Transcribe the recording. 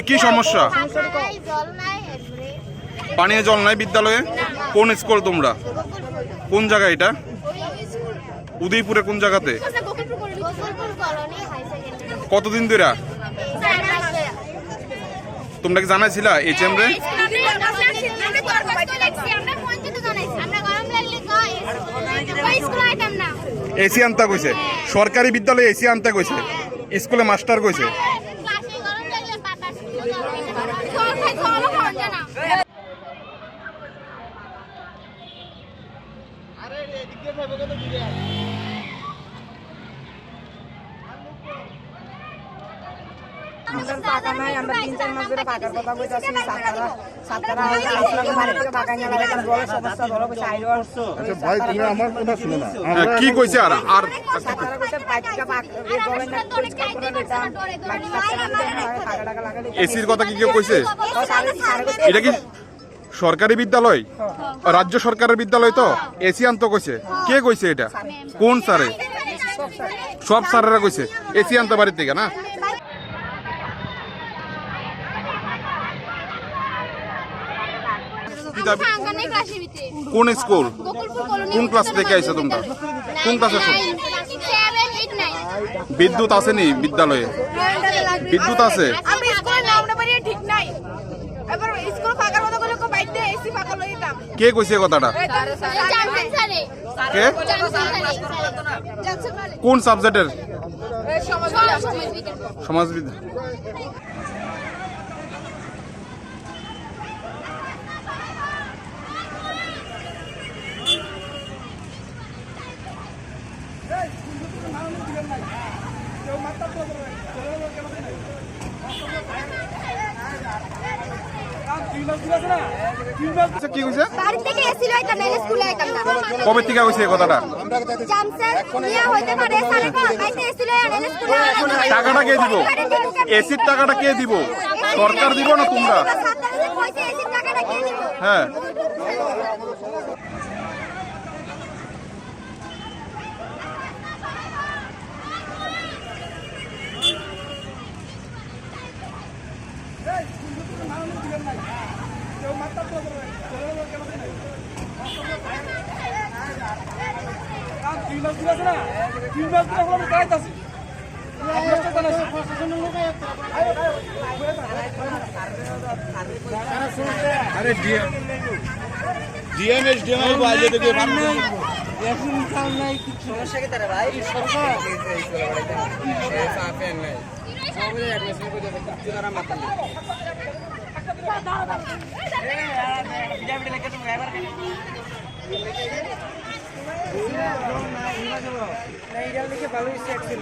কি সমস্যা? পানীয় জল নাই বিদ্যালয়ে? কোন স্কুল তোমরা? কোন জায়গা এটা? উদয়পুরে কোন জায়গাতে? কতদিন ধরে তোমরা কি জানাইছিলা HM রে? এসি আনতে কইছে, সরকারি বিদ্যালয়ে এসি আনতে কইছে, স্কুলে মাস্টার কইছে। পাকা নাই, আমরা 3-4 মাস ধরে পাকার কথা কইতাছি। ছাত্ররা আসলে বাড়ি থেকে পাকা নিয়ে লাগে বলে সমস্যা ধরো কইছে আইরো। আচ্ছা ভাই তুমি আমার কথা শুনো না। কি কইছে? আর ছাত্ররা কইছে পাকা পাক এই বলেন না পরিষ্কার করে দিতাম। বাকি ছাত্ররা পাকা টাকা লাগালে এসির কথা কি কেউ কইছে? এটা কি সরকারি বিদ্যালয়? রাজ্য সরকারের বিদ্যালয় তো? এসি আনতে কইছে? কে কইছে এটা? কোন স্যারে? সব স্যারেরা কইছে এসি আনতে বাড়ির থেকে না? কোন স্কুল? কোন ক্লাস থেকে আইছো তোমরা? কোন ক্লাসে? বিদ্যুৎ আসেনি বিদ্যালয়ে? বিদ্যুৎ আছে? কে কইছে কথাটা? কে? কোন সাবজেক্টের? সমাজবিদ্যা। কবে থেকে কইছে কথাটা? টাকাটা কে দিব? এসির টাকাটা কে দিব? সরকার দিব না তোমরা? হ্যাঁ अरे डीएम बाजे तो এখন কাল নাই কিছু সমস্যা কি তারে ভাই সরকার সাফে নাই সবরে অ্যাডমিশন করে দেবে কিছু আর মাথা নেই এ ভিডিও লেখে তুমি ড্রাইভার কে না ইরা লিখে ভালো স্ট্যাক ছিল